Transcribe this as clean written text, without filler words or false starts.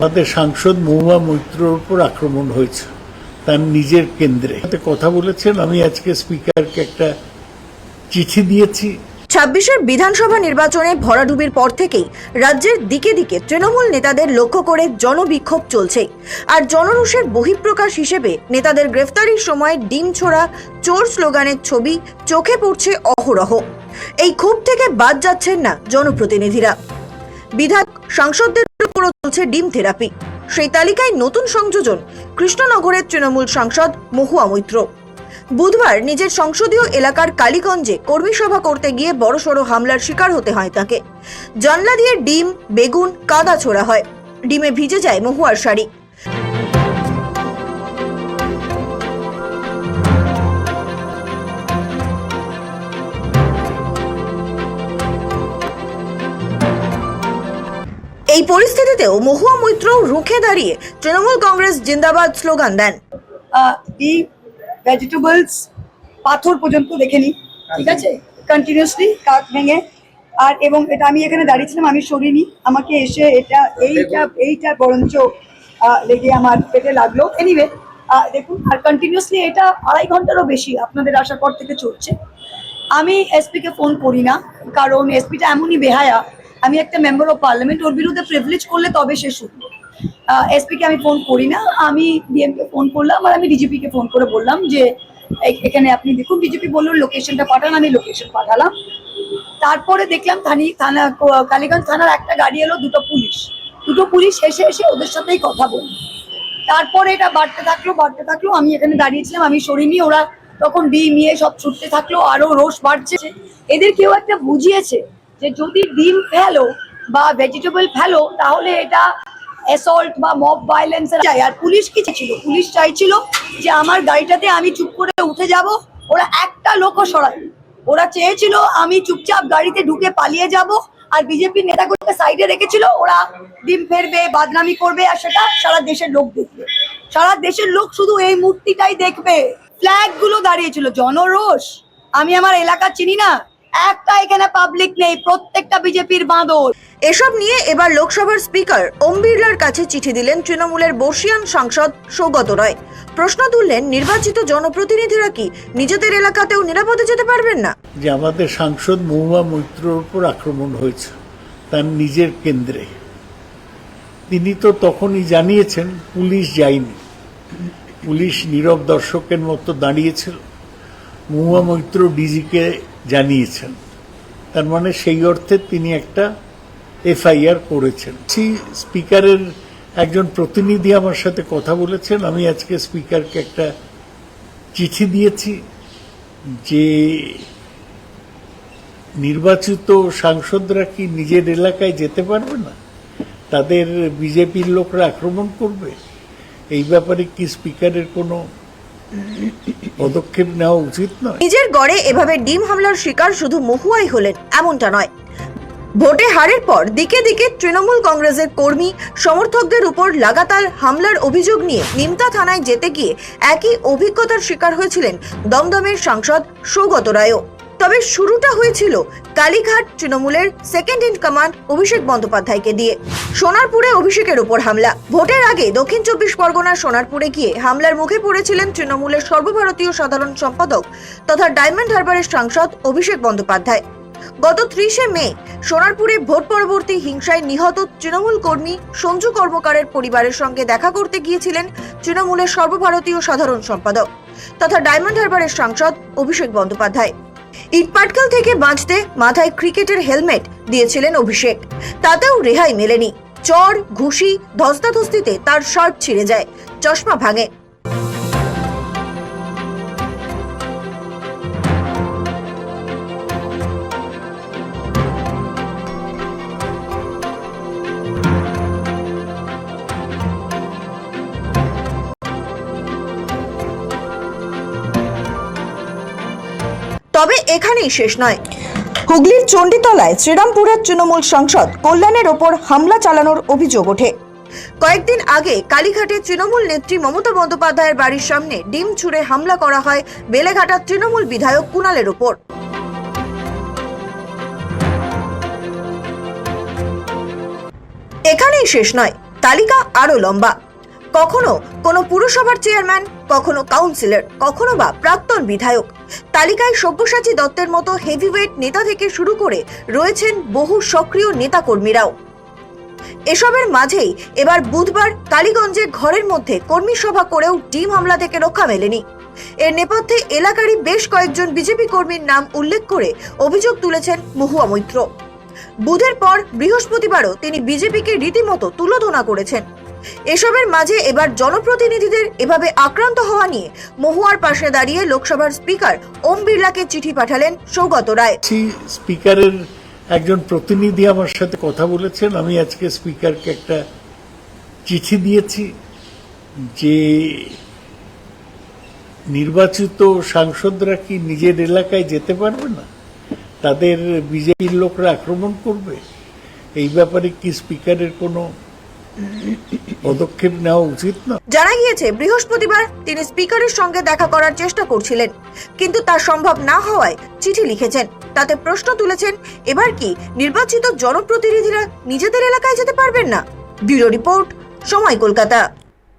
আমাদের সাংসদ মহুয়া মৈত্রর উপর আক্রমণ হয়েছে তার নিজের কেন্দ্রে কথা বলেছেন। আমি আজকে স্পিকারকে একটা চিঠি দিয়েছি। 26-এর বিধানসভা নির্বাচনে ভরাডুবির পর থেকেই রাজ্যের দিকে দিকে তৃণমূল নেতাদের লক্ষ্য করে জনবিক্ষোভ চলছে। আর জনরোষের বহিঃপ্রকাশ হিসেবে নেতাদের গ্রেফতারির সময় ডিম ছোড়া চোর স্লোগানের ছবি চোখে পড়ছে অহরহ। এই ক্ষোভ থেকে বাদ যাচ্ছেন না জনপ্রতিনিধিরা। বিধায়ক সাংসদদের উপরও চলছে ডিম থেরাপি। সেই তালিকায় নতুন সংযোজন কৃষ্ণনগরের তৃণমূল সাংসদ মহুয়া মৈত্র। বুধবার নিজের সংসদীয় এলাকার কালীগঞ্জে কর্মী সভা করতে গিয়ে বড়সড় হামলার শিকার হতে হয় তাকে। জানলা দিয়ে ডিম, বেগুন, কাদা ছোড়া হয়। ডিমে ভিজে যায় মহুয়ার শাড়ি। এই পরিস্থিতিতেও মহুয়া মৈত্র রুখে দাঁড়িয়ে তৃণমূল কংগ্রেস জিন্দাবাদ স্লোগান দেন। ডিম, ভেজিটেবলস, পাথর পর্যন্ত দেখেনি, ঠিক আছে, কন্টিনিউসলি কাক ভেঙে। আর এবং এটা আমি এখানে দাঁড়িয়েছিলাম, আমি সরিনি, আমাকে এসে এইটা বরঞ্চ লেগে আমার পেটে লাগলো। এনিওয়ে দেখুন, আর কন্টিনিউসলি এটা 2.5 ঘন্টারও বেশি আপনাদের আসার পর থেকে চলছে। আমি এসপিকে ফোন করি না, কারণ এসপিটা এমনই বেহায়া। আমি একটা মেম্বার অফ পার্লামেন্ট, ওর বিরুদ্ধে প্রিভিলেজ করলে তবে সে শুনবে। এসপিকে আমি ফোন করি না, আমি ডিএমকে ফোন করলাম আর আমি ডিজিপিকে ফোন করে বললাম যে এখানে আপনি দেখুন। ডিজিপি বললো লোকেশনটা পাঠান, আমি লোকেশন পাঠালাম। তারপরে দেখলাম থানা কালীগঞ্জ থানার একটা গাড়ি এলো, দুটো পুলিশ এসে ওদের সাথেই কথা বলল। তারপরে এটা বাড়তে থাকলো। আমি এখানে দাঁড়িয়েছিলাম, আমি সরিনি। ওরা তখন ডিম নিয়ে সব ছুটতে থাকলো, আরো রোষ বাড়ছে। এদের কেউ একটা বুঝিয়েছে যে যদি ডিম ফেলো বা ভেজিটেবল ফেলো তাহলে এটা অ্যাসল্ট বা মব ভায়োলেন্স চাই। আর পুলিশ কি চাইছিল? পুলিশ চাইছিল যে আমার গাড়িটাতে আমি চুপ করে উঠে যাব, ওরা একটা লোকও সরায়নি। ওরা চেয়েছিল আমি চুপচাপ গাড়িতে ঢুকে পালিয়ে যাব, আর বিজেপির নেতাগুলোকে সাইডে রেখেছিল, ওরা ডিম ফেরবে, বদনামি করবে, আর সেটা সারা দেশের লোক দেখবে। সারা দেশের লোক শুধু এই মূর্তিটাই দেখবে। ফ্ল্যাগ গুলো দাঁড়িয়েছিল, জনরোষ। আমি আমার এলাকা চিনি না, একটা এখানে পাবলিক নেই, প্রত্যেকটা বিজেপির বাঁদর। এসব নিয়ে এবার লোকসভার স্পিকার ওম বিড়লার কাছে চিঠি দিলেন তৃণমূলের বর্ষীয়ান সাংসদ সৌগত রায়। প্রশ্ন তুললেন, নির্বাচিত জনপ্রতিনিধিরা কি নিজেদের এলাকাতেও নিরাপদে যেতে পারবেন না? যে আমাদের সাংসদ মহুয়া মৈত্রর উপর আক্রমণ হয়েছে তার নিজের কেন্দ্রে। তিনি তো তখনই জানিয়েছেন, পুলিশ যায়নি, পুলিশ নীরব দর্শকের মতো দাঁড়িয়েছিল। মহুয়া মৈত্র ডিজিকে জানিয়েছেন, তার মানে সেই অর্থে তিনি একটা এফআইআর করেছেন। স্পিকারের একজন প্রতিনিধি আমার সাথে কথা বলেছেন। আমি আজকে স্পিকারকে একটা চিঠি দিয়েছি যে নির্বাচিত সাংসদরা কি নিজের এলাকায় যেতে পারবে না, তাদের বিজেপির লোকরা আক্রমণ করবে। এই ব্যাপারে কি স্পিকারের কোনো পদক্ষেপ নেওয়া উচিত নয়? নিজের গড়ে এভাবে ডিম হামলার শিকার শুধু মহুয়াই হলেন এমনটা নয়। ভোটে হারের পর দিকে দিকে তৃণমূল কংগ্রেসের কর্মী সমর্থকদের উপর লাগাতার হামলার অভিযোগ নিয়ে নিমতা থানায় যেতে গিয়ে একই অভিজ্ঞতার শিকার হয়েছিলেন দমদমের সাংসদ সৌগত রায়ও। তবে শুরুটা হয়েছিল কালীঘাট তৃণমূলের সেকেন্ড ইন কমান্ড অভিষেক বন্দ্যোপাধ্যায়কে দিয়ে। সোনারপুরে অভিষেকের উপর হামলা। ভোটের আগে দক্ষিণ 24 পরগনার সোনারপুরে গিয়ে হামলার মুখে পড়েছিলেন তৃণমূলের সর্বভারতীয় সাধারণ সম্পাদক তথা ডায়মন্ড হারবারের সাংসদ অভিষেক বন্দ্যোপাধ্যায়। গত 30শে মে সোনারপুরে ভোট পরবর্তী হিংসায় নিহত তৃণমূল কর্মী সঞ্জু কর্মকারের পরিবারের সঙ্গে দেখা করতে গিয়েছিলেন তৃণমূলের সর্বভারতীয় সাধারণ সম্পাদক তথা ডায়মন্ড হারবারের সাংসদ অভিষেক বন্দ্যোপাধ্যায়। ইটপাটকেল থেকে বাঁচতে মাথায় ক্রিকেটের হেলমেট দিয়েছিলেন অভিষেক, তাতেও রেহাই মেলেনি। চর, ঘুষি, ধস্তাধস্তিতে তার শার্ট ছিঁড়ে যায়, চশমা ভাঙে। তবে এখানেই শেষ নয়। হুগলির চণ্ডীতলায় শ্রীরামপুরের তৃণমূল সাংসদ কল্যাণের ওপর হামলা চালানোর অভিযোগ ওঠে। কয়েকদিন আগে কালীঘাটে তৃণমূল নেত্রী মমতা বন্দ্যোপাধ্যায়ের বাড়ির সামনে ডিম ছুঁড়ে হামলা করা হয় বেলেঘাটার তৃণমূল বিধায়ক কুণালের ওপর। এখানেই শেষ নয়। তালিকা আরো লম্বা। কখনো কোনো পুরসভার চেয়ারম্যান, কখনো কাউন্সিলর, কখনো বা প্রাক্তন বিধায়ক। তালিকায় সব্যসাচী দত্তের মতো হেভিওয়েট নেতা থেকে শুরু করে রয়েছেন বহু সক্রিয় নেতাকর্মীরাও। এসবের মাঝেই এবার বুধবার টালিগঞ্জে ঘরের মধ্যে কর্মী সভা করেও ডিম হামলা থেকে রক্ষা মেলেনি। এর নেপথ্যে এলাকারই বেশ কয়েকজন বিজেপি কর্মীর নাম উল্লেখ করে অভিযোগ তুলেছেন মহুয়া মৈত্র। বুধের পর বৃহস্পতিবারও তিনি বিজেপিকে রীতিমতো তুলোধনা করেছেন। এসবের মাঝে এবার জনপ্রতিনিধিদের এভাবে আক্রান্ত হওয়া নিয়ে মহুয়ার পাশে দাঁড়িয়ে লোকসভার স্পিকার ওম বিড়লাকে চিঠি পাঠালেন সৌগত রায়। স্পিকারের একজন প্রতিনিধি আমার সাথে কথা বলেছেন। আমি আজকে স্পিকারকে একটা চিঠি দিয়েছি যে নির্বাচিত সাংসদরা কি নিজের এলাকায় যেতে পারবে না, তাদের বিজেপির লোকরা আক্রমণ করবে। এই ব্যাপারে কি স্পিকারের কোনো পদক্ষেপ নেওয়া উচিত না? জানা গিয়েছে বৃহস্পতিবার তিনি স্পিকারের সঙ্গে দেখা করার চেষ্টা করছিলেন, কিন্তু তা সম্ভব না হওয়ায় চিঠি লিখেছেন। তাতে প্রশ্ন তুলেছেন, এবার কি নির্বাচিত জনপ্রতিনিধিরা নিজেদের এলাকায় যেতে পারবেন না? ব্যুরো রিপোর্ট, সময় কলকাতা।